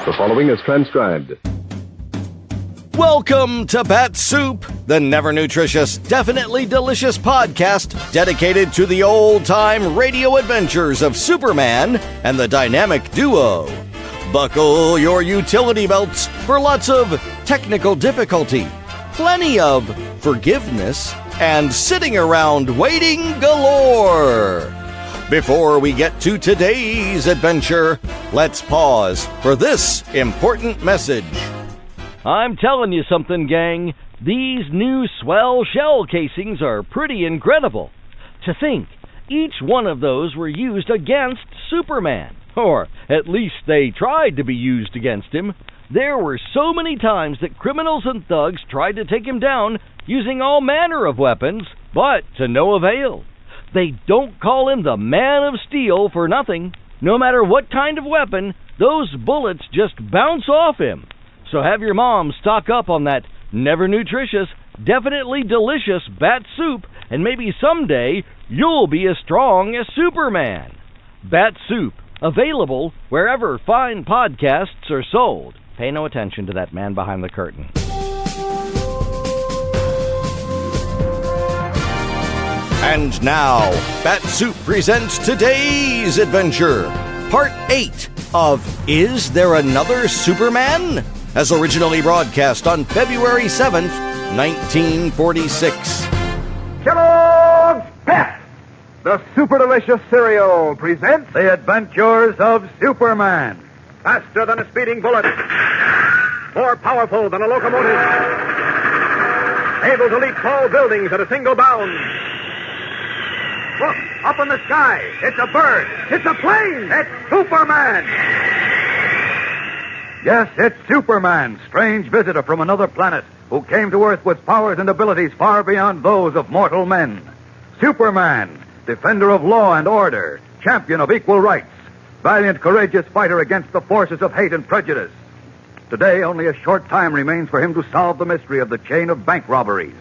The following is transcribed. Welcome to Bat-Supe, the never-nutritious, definitely delicious podcast dedicated to the old-time radio adventures of Superman and the dynamic duo. Buckle your utility belts for lots of technical difficulty, plenty of forgiveness, and sitting around waiting galore. Before we get to today's adventure, let's pause for this important message. I'm telling you something, gang. These new swell shell casings are pretty incredible. To think, each one of those were used against Superman. Or at least they tried to be used against him. There were so many times that criminals and thugs tried to take him down using all manner of weapons, but to no avail. They don't call him the Man of Steel for nothing. No matter what kind of weapon, those bullets just bounce off him. So have your mom stock up on that never-nutritious, definitely delicious Bat-Supe, and maybe someday you'll be as strong as Superman. Bat-Supe, available wherever fine podcasts are sold. Pay no attention to that man behind the curtain. And now, Bat-Supe presents today's adventure, Part 8 of Is There Another Superman? As originally broadcast on February 7th, 1946. Kellogg's Pep, the super delicious cereal, presents the adventures of Superman. Faster than a speeding bullet, more powerful than a locomotive, able to leap tall buildings at a single bound. Look, up in the sky. It's a bird. It's a plane. It's Superman. Yes, it's Superman, strange visitor from another planet who came to Earth with powers and abilities far beyond those of mortal men. Superman, defender of law and order, champion of equal rights, valiant, courageous fighter against the forces of hate and prejudice. Today, only a short time remains for him to solve the mystery of the chain of bank robberies.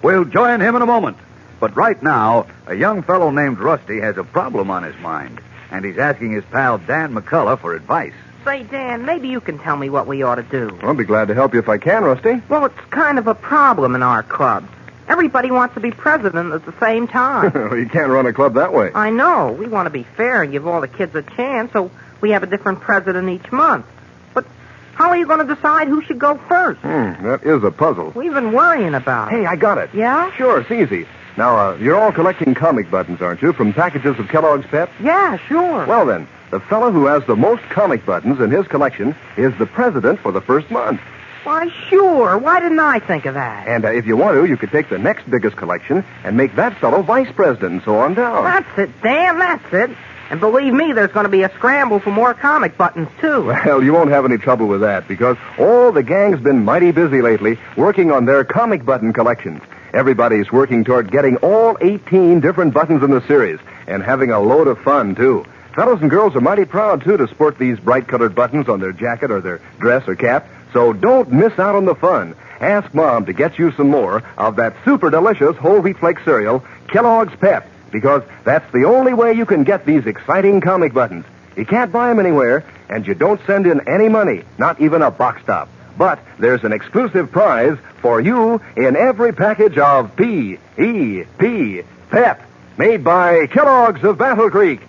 We'll join him in a moment. But right now, a young fellow named Rusty has a problem on his mind, and he's asking his pal Dan McCullough for advice. Say, Dan, maybe you can tell me what we ought to do. I'll be glad to help you if I can, Rusty. Well, it's kind of a problem in our club. Everybody wants to be president at the same time. You can't run a club that way. I know. We want to be fair and give all the kids a chance, so we have a different president each month. But how are you going to decide who should go first? That is a puzzle. We've been worrying about it. Hey, I got it. Yeah? Sure, it's easy. Now, you're all collecting comic buttons, aren't you, from packages of Kellogg's Pep? Yeah, sure. Well, then, the fellow who has the most comic buttons in his collection is the president for the first month. Why, sure. Why didn't I think of that? And if you want to, you could take the next biggest collection and make that fellow vice president and so on down. That's it, Dan, that's it. And believe me, there's going to be a scramble for more comic buttons, too. Well, you won't have any trouble with that, because all the gang's been mighty busy lately working on their comic button collections. Everybody's working toward getting all 18 different buttons in the series, and having a load of fun, too. Fellows and girls are mighty proud, too, to sport these bright-colored buttons on their jacket or their dress or cap, so don't miss out on the fun. Ask Mom to get you some more of that super delicious whole wheat flake cereal, Kellogg's Pep, because that's the only way you can get these exciting comic buttons. You can't buy them anywhere, and you don't send in any money, not even a box top. But there's an exclusive prize for you in every package of P.E.P. Pep, made by Kellogg's of Battle Creek.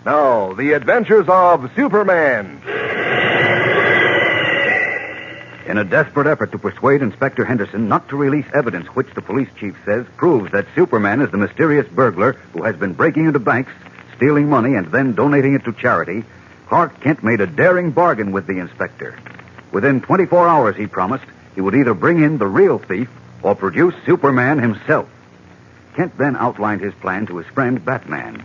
Now, the adventures of Superman. In a desperate effort to persuade Inspector Henderson not to release evidence which the police chief says proves that Superman is the mysterious burglar who has been breaking into banks, stealing money, and then donating it to charity, Clark Kent made a daring bargain with the inspector. Within 24 hours, he promised, he would either bring in the real thief or produce Superman himself. Kent then outlined his plan to his friend Batman.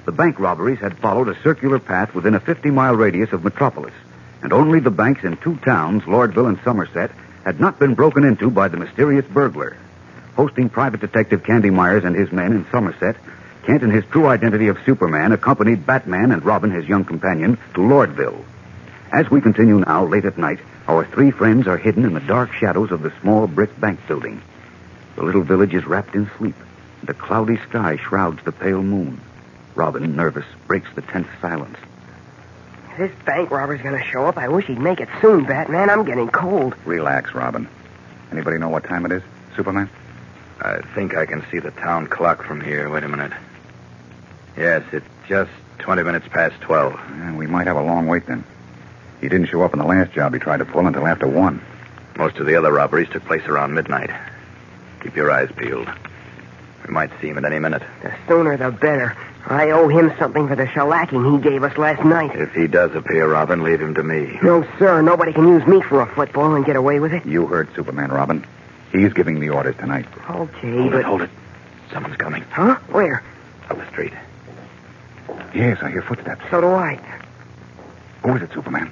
The bank robberies had followed a circular path within a 50-mile radius of Metropolis, and only the banks in two towns, Lordville and Somerset, had not been broken into by the mysterious burglar. Posting Private Detective Candy Meyers and his men in Somerset, Kent, in his true identity of Superman, accompanied Batman and Robin, his young companion, to Lordville. As we continue now, late at night, our three friends are hidden in the dark shadows of the small brick bank building. The little village is wrapped in sleep, and a cloudy sky shrouds the pale moon. Robin, nervous, breaks the tense silence. This bank robber's going to show up. I wish he'd make it soon, Batman. I'm getting cold. Relax, Robin. Anybody know what time it is, Superman? I think I can see the town clock from here. Wait a minute. Yes, it's just 20 minutes past 12. Yeah, we might have a long wait then. He didn't show up in the last job he tried to pull until after 1. Most of the other robberies took place around midnight. Keep your eyes peeled. We might see him at any minute. The sooner the better. I owe him something for the shellacking he gave us last night. If he does appear, Robin, leave him to me. No, sir. Nobody can use me for a football and get away with it. You heard Superman, Robin. He's giving the orders tonight. Okay, Hold it. Someone's coming. Huh? Where? Up the street. Yes, I hear footsteps. So do I. Who is it, Superman?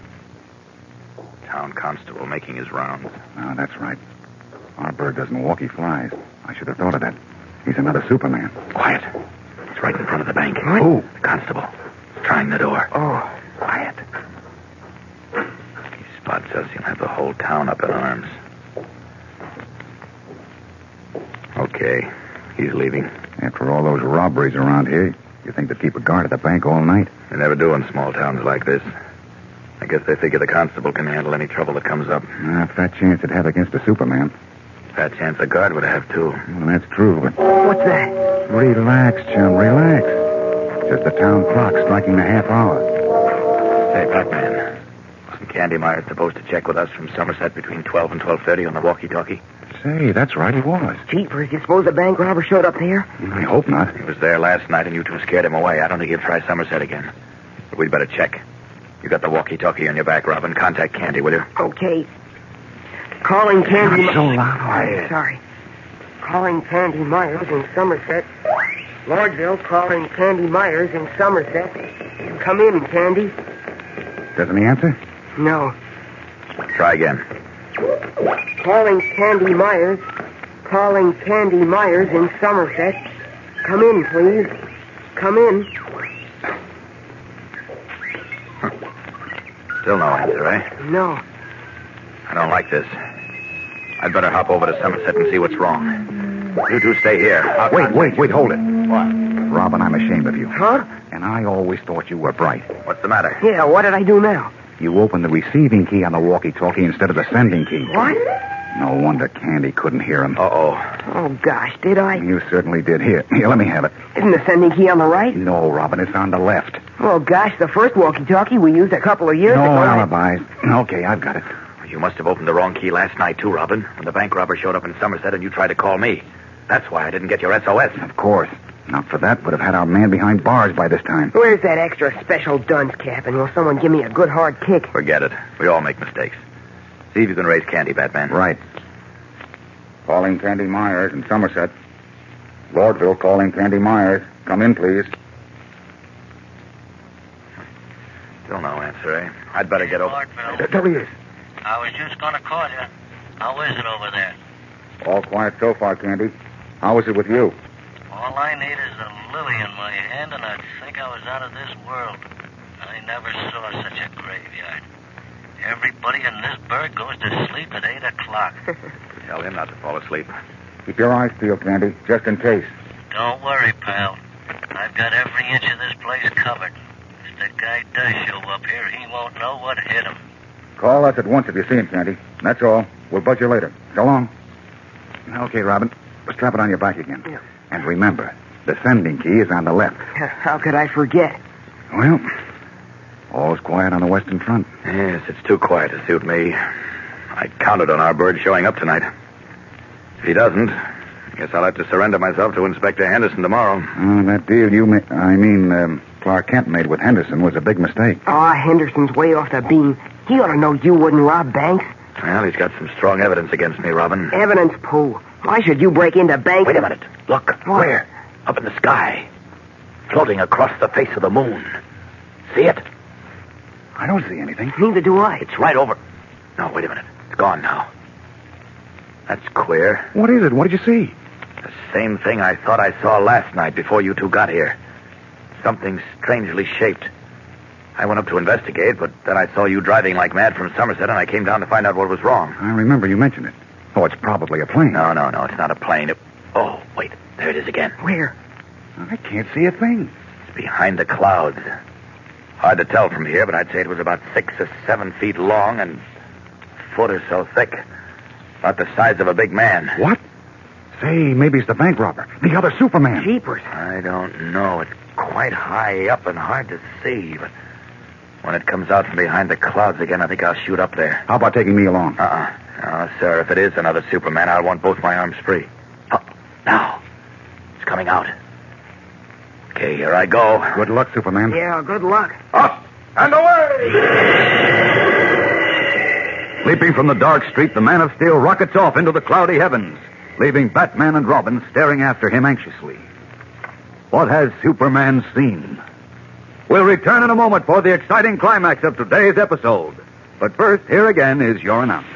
Town constable making his rounds. Oh, that's right. Our bird doesn't walk, he flies. I should have thought of that. He's another Superman. Quiet. He's right in front of the bank. What? Who? The constable. He's trying the door. Oh. Quiet. If he spots us, he'll have the whole town up in arms. Okay. He's leaving. After all those robberies around here, you think they'd keep a guard at the bank all night? They never do in small towns like this. I guess they figure the constable can handle any trouble that comes up. Fat chance it'd have against a Superman. Fat chance a guard would have, too. Well, that's true, but... What's that? Relax, chum, relax. Just the town clock striking the half hour. Say, Batman, wasn't Candy Meyers supposed to check with us from Somerset between 12 and 12:30 on the walkie-talkie? Say, that's right, he was. Jeepers, you suppose the bank robber showed up there? I hope not. He was there last night, and you two scared him away. I don't think he'll try Somerset again. But we'd better check. You got the walkie-talkie on your back, Robin. Contact Candy, will you? Okay. Calling Candy... Not so loud. Sorry. Calling Candy Meyers in Somerset. Lordville calling Candy Meyers in Somerset. Come in, Candy. Doesn't he answer? No. Try again. Calling Candy Meyers. Calling Candy Meyers in Somerset. Come in, please. Come in. Still no answer, eh? No. I don't like this. I'd better hop over to Somerset and see what's wrong. You two stay here. Wait, hold it. What? Robin, I'm ashamed of you. Huh? And I always thought you were bright. What's the matter? Yeah, what did I do now? You opened the receiving key on the walkie-talkie instead of the sending key. What? No wonder Candy couldn't hear him. Uh-oh. Oh, gosh, did I? You certainly did. Here, let me have it. Isn't the sending key on the right? No, Robin, it's on the left. Oh, gosh, the first walkie-talkie we used a couple of years No ago... alibis. Okay, I've got it. You must have opened the wrong key last night, too, Robin, when the bank robber showed up in Somerset and you tried to call me. That's why I didn't get your SOS. Of course. Not for that, would have had our man behind bars by this time. Where's that extra special dunce cap, and will someone give me a good hard kick? Forget it. We all make mistakes. See if you can raise Candy, Batman. Right. Calling Candy Meyers in Somerset. Lordville calling Candy Meyers. Come in, please. Still no answer, eh? I'd better get over. There he is. I was just going to call you. How is it over there? All quiet so far, Candy. How is it with you? All I need is a lily in my hand, and I'd think I was out of this world. I never saw such a graveyard. Everybody in this burg goes to sleep at 8 o'clock. Tell him not to fall asleep. Keep your eyes peeled, Candy, just in case. Don't worry, pal. I've got every inch of this place covered. If the guy does show up here, he won't know what hit him. Call us at once if you see him, Candy. That's all. We'll buzz you later. So long. Okay, Robin. Strap it on your back again. Yeah. And remember, the sending key is on the left. How could I forget? Well, all's quiet on the Western Front. Yes, it's too quiet to suit me. I counted on our bird showing up tonight. If he doesn't, I guess I'll have to surrender myself to Inspector Henderson tomorrow. That deal Clark Kent made with Henderson was a big mistake. Henderson's way off the beam. He ought to know you wouldn't rob banks. Well, he's got some strong evidence against me, Robin. Evidence, pooh. Why should you break into banks? Wait a minute. Look. What? Where? Up in the sky. Floating across the face of the moon. See it? I don't see anything. Neither do I. It's right over. No, wait a minute. It's gone now. That's queer. What is it? What did you see? The same thing I thought I saw last night before you two got here. Something strangely shaped. I went up to investigate, but then I saw you driving like mad from Somerset, and I came down to find out what was wrong. I remember you mentioned it. Oh, it's probably a plane. No, it's not a plane. Oh, wait, there it is again. Where? I can't see a thing. It's behind the clouds. Hard to tell from here, but I'd say it was about 6 or 7 feet long and a foot or so thick. About the size of a big man. What? Say, maybe it's the bank robber. The other Superman. Jeepers. I don't know. It's quite high up and hard to see, but when it comes out from behind the clouds again, I think I'll shoot up there. How about taking me along? No, sir, if it is another Superman, I'll want both my arms free. Oh, now. It's coming out. Okay, here I go. Good luck, Superman. Yeah, good luck. Up and away! Leaping from the dark street, the Man of Steel rockets off into the cloudy heavens, leaving Batman and Robin staring after him anxiously. What has Superman seen? We'll return in a moment for the exciting climax of today's episode. But first, here again is your announcer.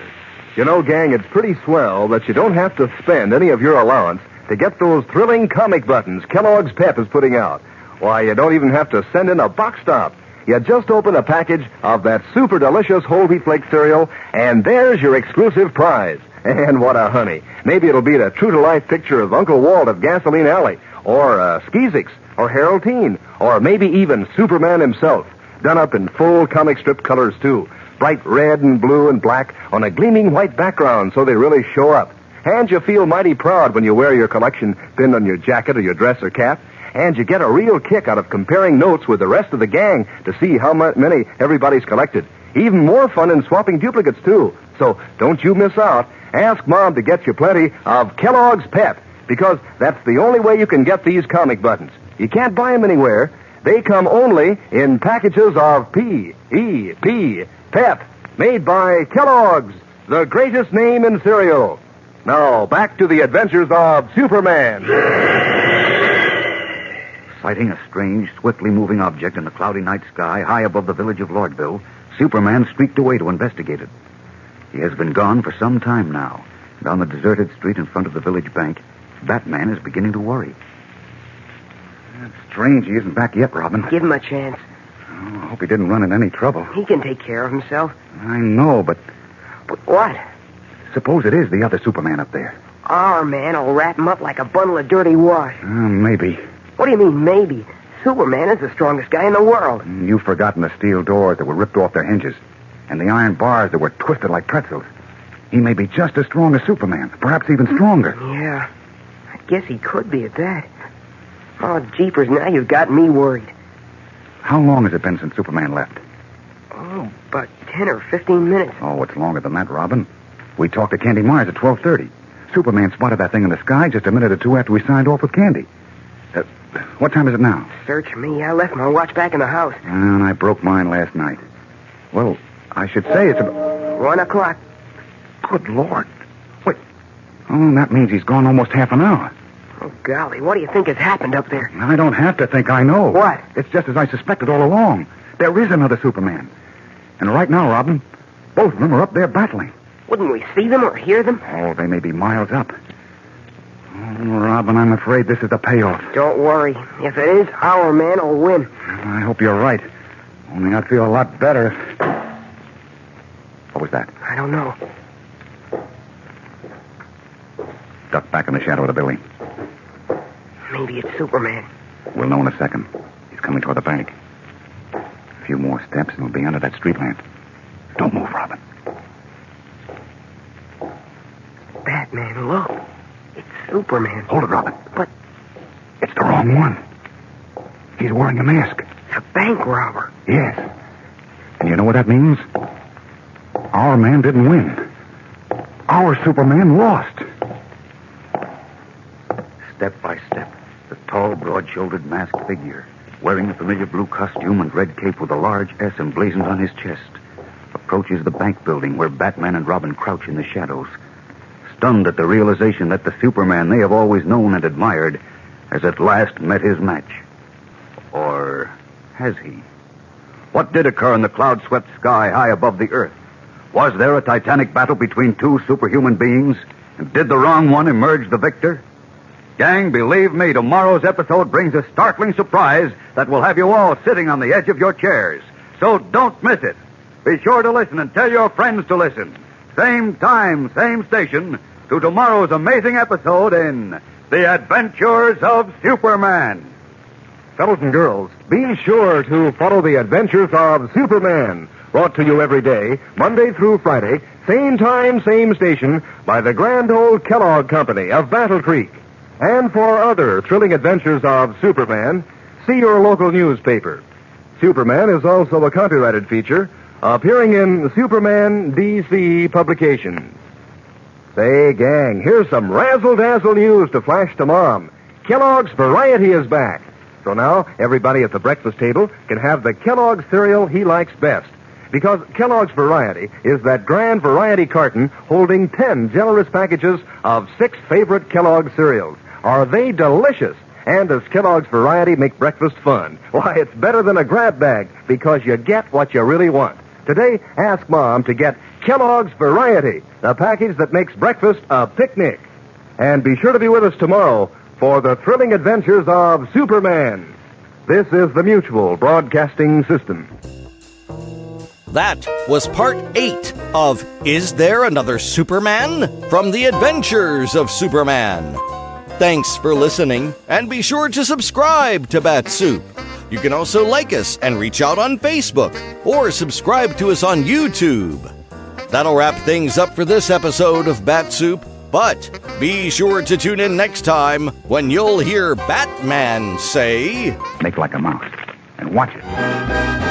You know, gang, it's pretty swell that you don't have to spend any of your allowance to get those thrilling comic buttons Kellogg's Pep is putting out. Why, you don't even have to send in a box stop. You just open a package of that super delicious whole wheat flake cereal, and there's your exclusive prize. And what a honey. Maybe it'll be the true-to-life picture of Uncle Walt of Gasoline Alley, or Skeezix, or Harold Teen, or maybe even Superman himself, done up in full comic strip colors, too. Bright red and blue and black on a gleaming white background so they really show up. And you feel mighty proud when you wear your collection pinned on your jacket or your dress or cap. And you get a real kick out of comparing notes with the rest of the gang to see how many everybody's collected. Even more fun in swapping duplicates, too. So don't you miss out. Ask Mom to get you plenty of Kellogg's Pep, because that's the only way you can get these comic buttons. You can't buy them anywhere. They come only in packages of P.E.P. Pep, made by Kellogg's, the greatest name in cereal. Now, back to the adventures of Superman. Sighting a strange, swiftly moving object in the cloudy night sky high above the village of Lordville, Superman streaked away to investigate it. He has been gone for some time now, and on the deserted street in front of the village bank, Batman is beginning to worry. It's strange he isn't back yet, Robin. Give him a chance. Oh, I hope he didn't run into any trouble. He can take care of himself. I know, but But what? suppose it is the other Superman up there. Our man will wrap him up like a bundle of dirty wash. Maybe. What do you mean, maybe? Superman is the strongest guy in the world. You've forgotten the steel doors that were ripped off their hinges, and the iron bars that were twisted like pretzels. He may be just as strong as Superman, perhaps even stronger. Yeah, I guess he could be at that. Oh, jeepers, now you've got me worried. How long has it been since Superman left? Oh, about 10 or 15 minutes. Oh, it's longer than that, Robin. We talked to Candy Meyers at 12:30. Superman spotted that thing in the sky just a minute or two after we signed off with Candy. What time is it now? Search me. I left my watch back in the house. And I broke mine last night. Well, I should say it's about... 1 o'clock. Good Lord. Wait. Oh, that means he's gone almost half an hour. Oh, golly, what do you think has happened up there? I don't have to think I know. What? It's just as I suspected all along. There is another Superman. And right now, Robin, both of them are up there battling. Wouldn't we see them or hear them? Oh, they may be miles up. Oh, Robin, I'm afraid this is the payoff. Don't worry. If it is, our man will win. I hope you're right. Only I'd feel a lot better. What was that? I don't know. Duck back in the shadow of the building. Maybe it's Superman. We'll know in a second. He's coming toward the bank. A few more steps and we'll be under that street lamp. Don't move, Robin. Batman, look. It's Superman. Hold it, Robin. But it's the wrong one. He's wearing a mask. It's a bank robber. Yes. And you know what that means? Our man didn't win. Our Superman lost. Step by step, the tall, broad-shouldered masked figure, wearing the familiar blue costume and red cape with a large S emblazoned on his chest, approaches the bank building where Batman and Robin crouch in the shadows, stunned at the realization that the Superman they have always known and admired has at last met his match. Or has he? What did occur in the cloud-swept sky high above the earth? Was there a titanic battle between two superhuman beings? And did the wrong one emerge the victor? Gang, believe me, tomorrow's episode brings a startling surprise that will have you all sitting on the edge of your chairs. So don't miss it. Be sure to listen and tell your friends to listen. Same time, same station, to tomorrow's amazing episode in The Adventures of Superman. Fellows and girls, be sure to follow the adventures of Superman, brought to you every day, Monday through Friday, same time, same station, by the grand old Kellogg Company of Battle Creek. And for other thrilling adventures of Superman, see your local newspaper. Superman is also a copyrighted feature appearing in Superman DC publications. Say, gang, here's some razzle-dazzle news to flash to Mom. Kellogg's Variety is back. So now, everybody at the breakfast table can have the Kellogg cereal he likes best. Because Kellogg's Variety is that grand variety carton holding 10 generous packages of 6 favorite Kellogg cereals. Are they delicious? And does Kellogg's Variety make breakfast fun? Why, it's better than a grab bag because you get what you really want. Today, ask Mom to get Kellogg's Variety, the package that makes breakfast a picnic. And be sure to be with us tomorrow for the thrilling adventures of Superman. This is the Mutual Broadcasting System. That was part 8 of Is There Another Superman? From the Adventures of Superman. Thanks for listening, and be sure to subscribe to Bat-Supe. You can also like us and reach out on Facebook, or subscribe to us on YouTube. That'll wrap things up for this episode of Bat-Supe, but be sure to tune in next time when you'll hear Batman say, Make like a mouse and watch it.